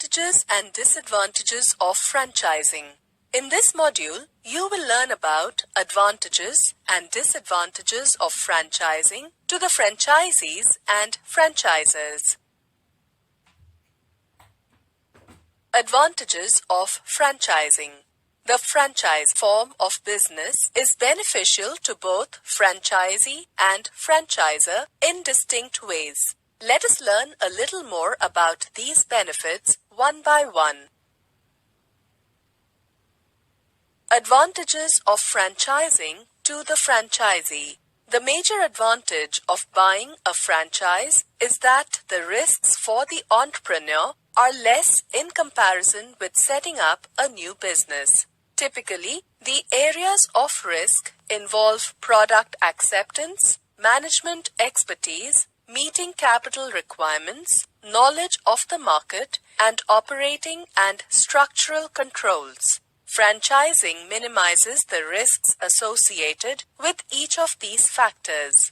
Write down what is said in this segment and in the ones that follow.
Advantages and disadvantages of franchising. In this module, you will learn about advantages and disadvantages of franchising to the franchisees and franchisors. Advantages of franchising. The franchise form of business is beneficial to both franchisee and franchisor in distinct ways. Let us learn a little more about these benefits one by one. Advantages of franchising to the franchisee. The major advantage of buying a franchise is that the risks for the entrepreneur are less in comparison with setting up a new business. Typically, the areas of risk involve product acceptance, management expertise, meeting capital requirements, knowledge of the market, and operating and structural controls. Franchising minimizes the risks associated with each of these factors.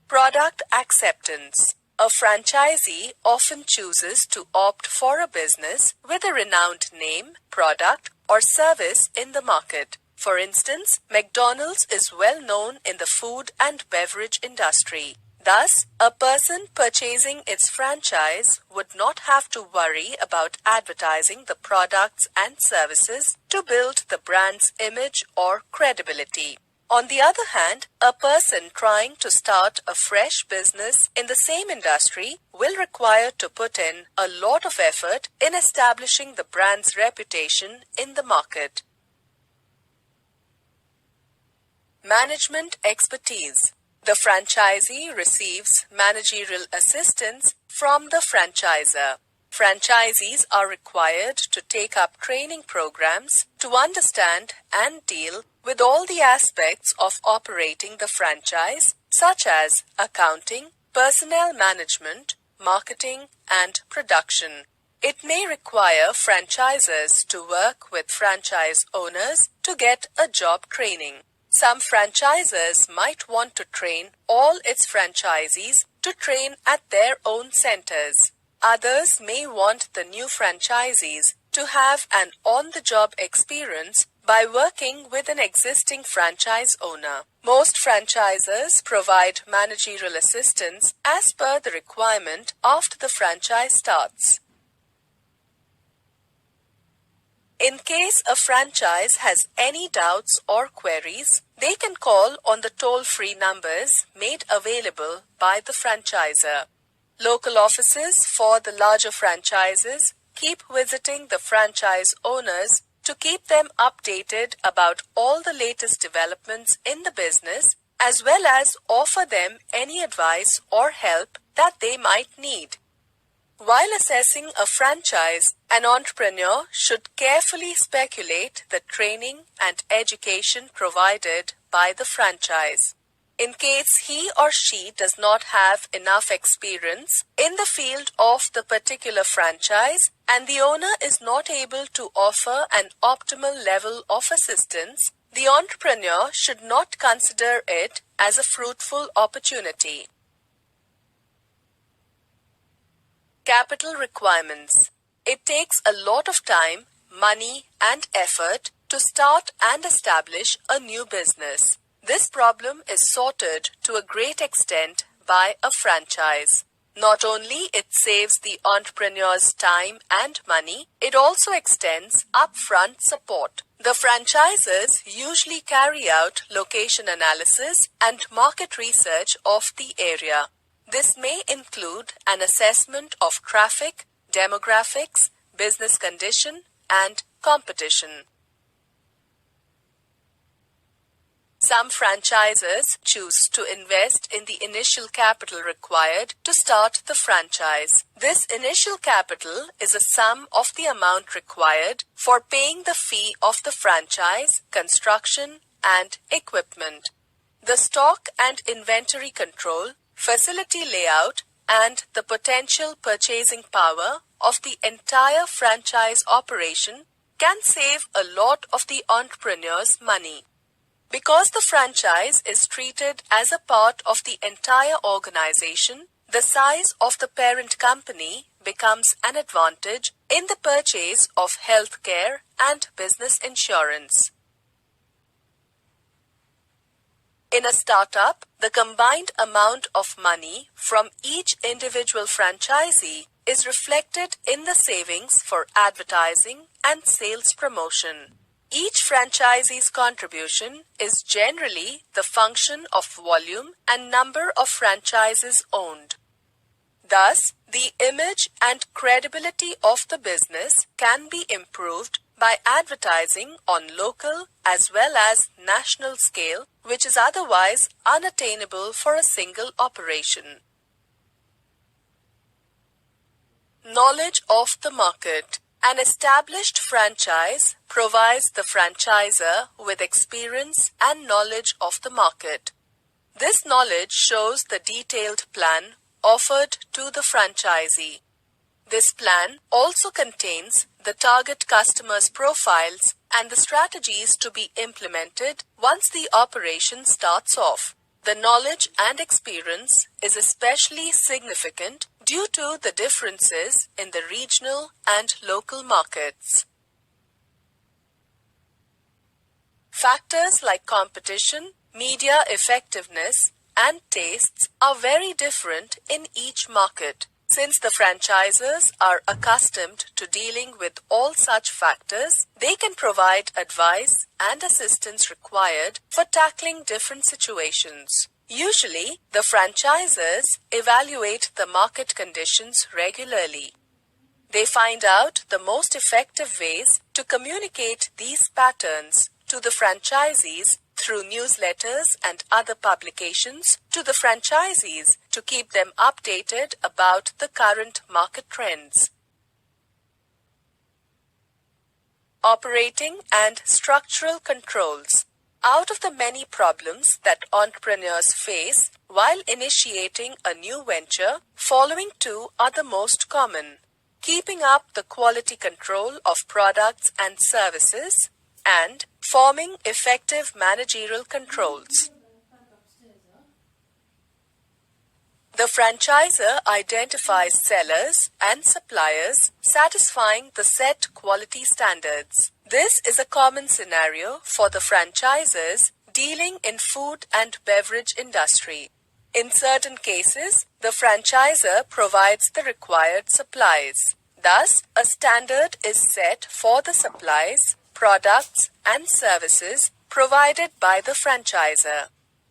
Product acceptance. A franchisee often chooses to opt for a business with a renowned name, product, or service in the market. For instance, McDonald's is well known in the food and beverage industry. Thus, a person purchasing its franchise would not have to worry about advertising the products and services to build the brand's image or credibility. On the other hand, a person trying to start a fresh business in the same industry will require to put in a lot of effort in establishing the brand's reputation in the market. Management expertise. The franchisee receives managerial assistance from the franchisor. Franchisees are required to take up training programs to understand and deal with all the aspects of operating the franchise, such as accounting, personnel management, marketing, and production. It may require franchisors to work with franchise owners to get a job training. Some franchisors might want to train all its franchisees to train at their own centers. Others may want the new franchisees to have an on-the-job experience by working with an existing franchise owner. Most franchisors provide managerial assistance as per the requirement after the franchise starts. In case a franchise has any doubts or queries, they can call on the toll-free numbers made available by the franchisor. Local offices for the larger franchises keep visiting the franchise owners to keep them updated about all the latest developments in the business, as well as offer them any advice or help that they might need. While assessing a franchise, an entrepreneur should carefully speculate the training and education provided by the franchise. In case he or she does not have enough experience in the field of the particular franchise and the owner is not able to offer an optimal level of assistance, the entrepreneur should not consider it as a fruitful opportunity. Capital requirements. It takes a lot of time, money, and effort to start and establish a new business. This problem is sorted to a great extent by a franchise. Not only it saves the entrepreneur's time and money, it also extends upfront support. The franchisors usually carry out location analysis and market research of the area. This may include an assessment of traffic, demographics, business condition, and competition. Some franchisors choose to invest in the initial capital required to start the franchise. This initial capital is a sum of the amount required for paying the fee of the franchise, construction, and equipment. The stock and inventory control, facility layout, and the potential purchasing power of the entire franchise operation can save a lot of the entrepreneur's money. Because the franchise is treated as a part of the entire organization, the size of the parent company becomes an advantage in the purchase of healthcare and business insurance. In a startup, the combined amount of money from each individual franchisee is reflected in the savings for advertising and sales promotion. Each franchisee's contribution is generally the function of volume and number of franchises owned. Thus, the image and credibility of the business can be improved by advertising on local as well as national scale, which is otherwise unattainable for a single operation. Knowledge of the market. An established franchise provides the franchisor with experience and knowledge of the market. This knowledge shows the detailed plan offered to the franchisee. This plan also contains the target customers' profiles and the strategies to be implemented once the operation starts off. The knowledge and experience is especially significant due to the differences in the regional and local markets. Factors like competition, media effectiveness, and tastes are very different in each market. Since the franchisors are accustomed to dealing with all such factors, they can provide advice and assistance required for tackling different situations. Usually, the franchisors evaluate the market conditions regularly. They find out the most effective ways to communicate these patterns to the franchisees through newsletters and other publications to the franchisees to keep them updated about the current market trends. Operating and structural controls. Out of the many problems that entrepreneurs face while initiating a new venture, following two are the most common: keeping up the quality control of products and services, and forming effective managerial controls. The franchisor identifies sellers and suppliers satisfying the set quality standards. This is a common scenario for the franchisors dealing in food and beverage industry. In certain cases, the franchisor provides the required supplies. Thus, a standard is set for the supplies, products, and services provided by the franchisor.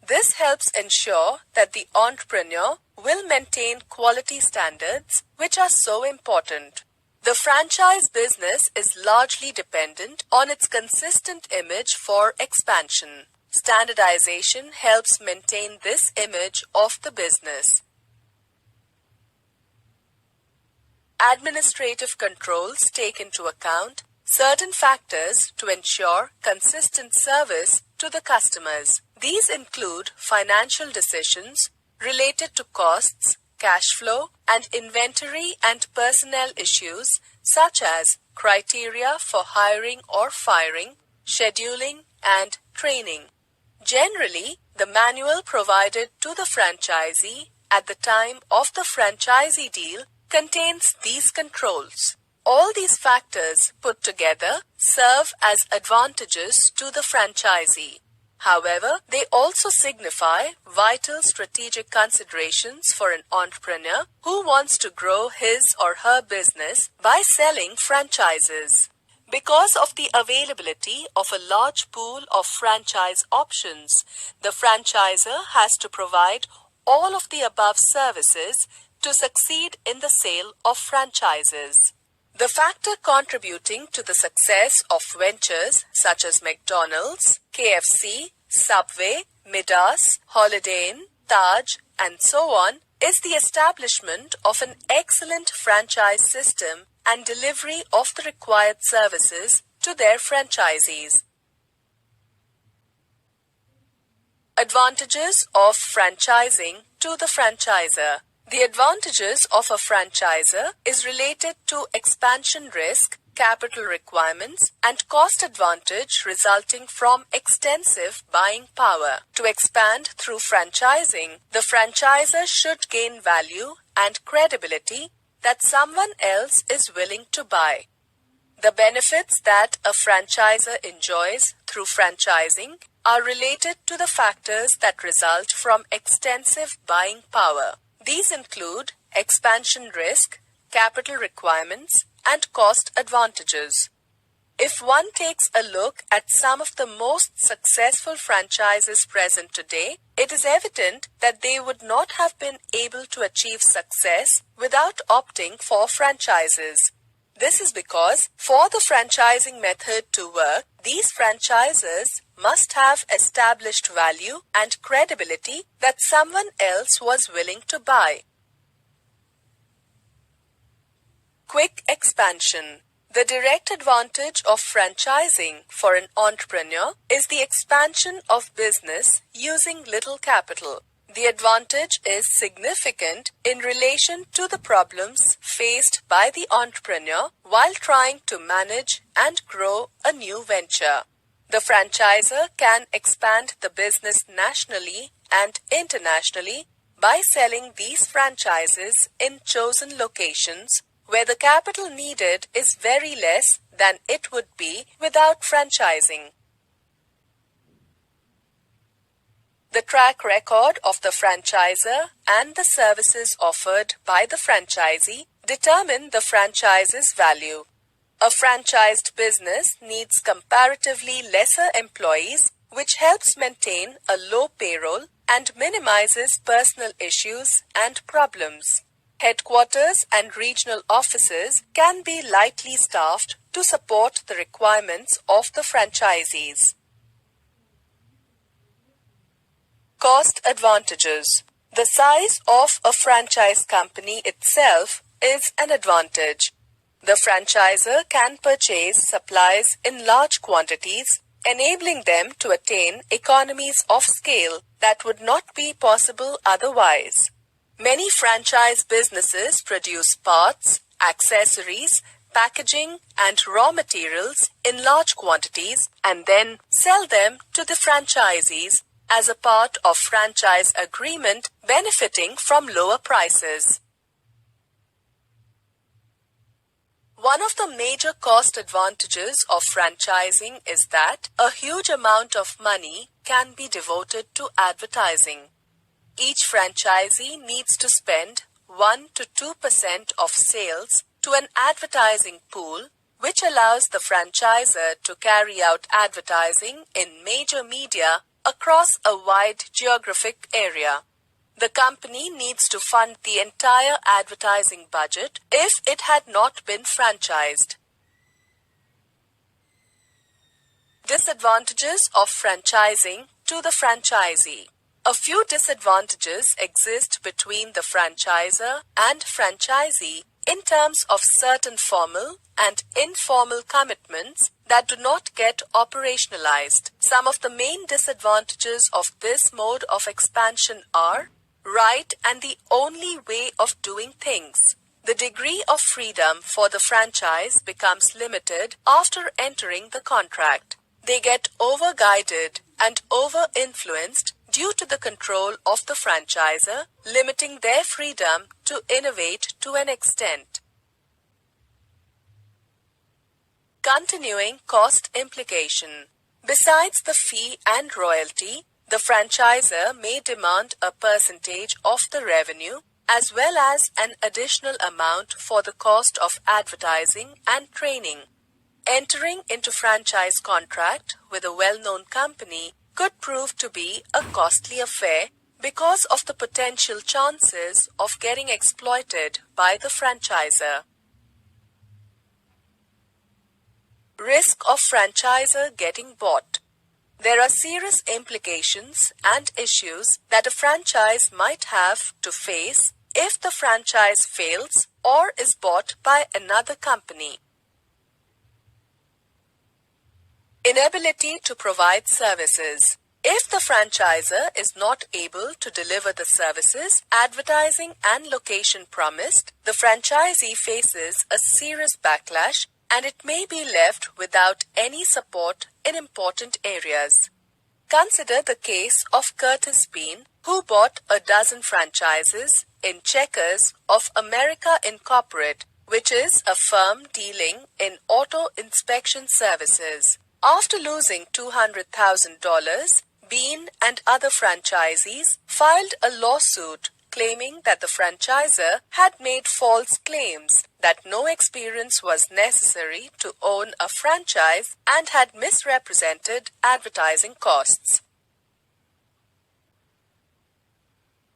This helps ensure that the entrepreneur will maintain quality standards, which are so important. The franchise business is largely dependent on its consistent image for expansion. Standardization helps maintain this image of the business. Administrative controls take into account certain factors to ensure consistent service to the customers. These include financial decisions related to costs, cash flow, and inventory and personnel issues such as criteria for hiring or firing, scheduling, and training. Generally, the manual provided to the franchisee at the time of the franchisee deal contains these controls. All these factors put together serve as advantages to the franchisee. However, they also signify vital strategic considerations for an entrepreneur who wants to grow his or her business by selling franchises. Because of the availability of a large pool of franchise options, the franchisor has to provide all of the above services to succeed in the sale of franchises. The factor contributing to the success of ventures such as McDonald's, KFC, Subway, Midas, Holiday Inn, Taj, and so on is the establishment of an excellent franchise system and delivery of the required services to their franchisees. Advantages of franchising to the franchisor. The advantages of a franchisor is related to expansion risk capital requirements, and cost advantage resulting from extensive buying power. To expand through franchising, the franchisor should gain value and credibility that someone else is willing to buy. The benefits that a franchisor enjoys through franchising are related to the factors that result from extensive buying power. These include expansion risk, capital requirements, and cost advantages. If one takes a look at some of the most successful franchises present today, it is evident that they would not have been able to achieve success without opting for franchises. This is because for the franchising method to work, these franchisors must have established value and credibility that someone else was willing to buy. Quick expansion. The direct advantage of franchising for an entrepreneur is the expansion of business using little capital. The advantage is significant in relation to the problems faced by the entrepreneur while trying to manage and grow a new venture. The franchisor can expand the business nationally and internationally by selling these franchises in chosen locations where the capital needed is very less than it would be without franchising. The track record of the franchisor and the services offered by the franchisee determine the franchise's value. A franchised business needs comparatively lesser employees, which helps maintain a low payroll and minimizes personal issues and problems. Headquarters and regional offices can be lightly staffed to support the requirements of the franchisees. Cost advantages. The size of a franchise company itself is an advantage. The franchisor can purchase supplies in large quantities, enabling them to attain economies of scale that would not be possible otherwise. Many franchise businesses produce parts, accessories, packaging, and raw materials in large quantities and then sell them to the franchisees as a part of franchise agreement, benefiting from lower prices. One of the major cost advantages of franchising is that a huge amount of money can be devoted to advertising. Each franchisee needs to spend 1 to 2% of sales to an advertising pool, which allows the franchisor to carry out advertising in major media across a wide geographic area. The company needs to fund the entire advertising budget if it had not been franchised. Disadvantages of franchising to the franchisee. A few disadvantages exist between the franchisor and franchisee in terms of certain formal and informal commitments that do not get operationalized. Some of the main disadvantages of this mode of expansion are right and the only way of doing things. The degree of freedom for the franchise becomes limited after entering the contract. They get over-guided and over-influenced due to the control of the franchisor, limiting their freedom to innovate to an extent. Continuing cost implication. Besides the fee and royalty, the franchisor may demand a percentage of the revenue as well as an additional amount for the cost of advertising and training. Entering into franchise contract with a well-known company could prove to be a costly affair because of the potential chances of getting exploited by the franchisor. Risk of franchisor getting bought. There are serious implications and issues that a franchise might have to face if the franchise fails or is bought by another company. Inability to provide services. If the franchisor is not able to deliver the services, advertising and location promised, the franchisee faces a serious backlash and it may be left without any support in important areas. Consider the case of Curtis Bean, who bought a dozen franchises in Checkers of America Incorporated, which is a firm dealing in auto inspection services. After losing $200,000, Bean and other franchisees filed a lawsuit claiming that the franchisor had made false claims that no experience was necessary to own a franchise and had misrepresented advertising costs.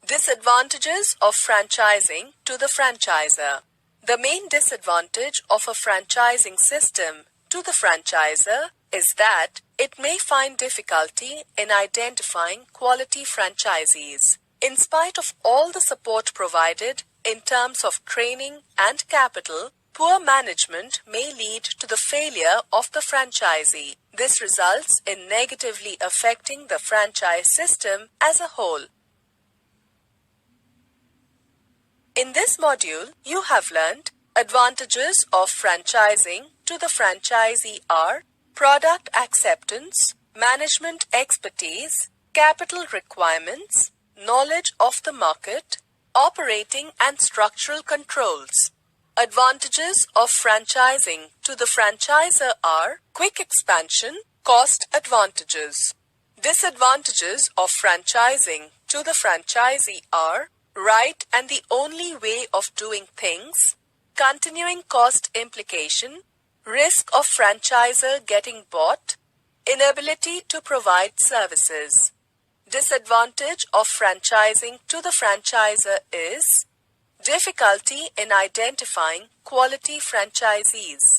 Disadvantages of franchising to the franchisor. The main disadvantage of a franchising system to the franchisor is that it may find difficulty in identifying quality franchisees. In spite of all the support provided in terms of training and capital, poor management may lead to the failure of the franchisee. This results in negatively affecting the franchise system as a whole. In this module, you have learned advantages of franchising to the franchisee are product acceptance, management expertise, capital requirements, knowledge of the market, operating and structural controls. Advantages of franchising to the franchisor are quick expansion, cost advantages. Disadvantages of franchising to the franchisee are right and the only way of doing things, continuing cost implication, risk of franchisor getting bought, inability to provide services. Disadvantage of franchising to the franchisor is difficulty in identifying quality franchisees.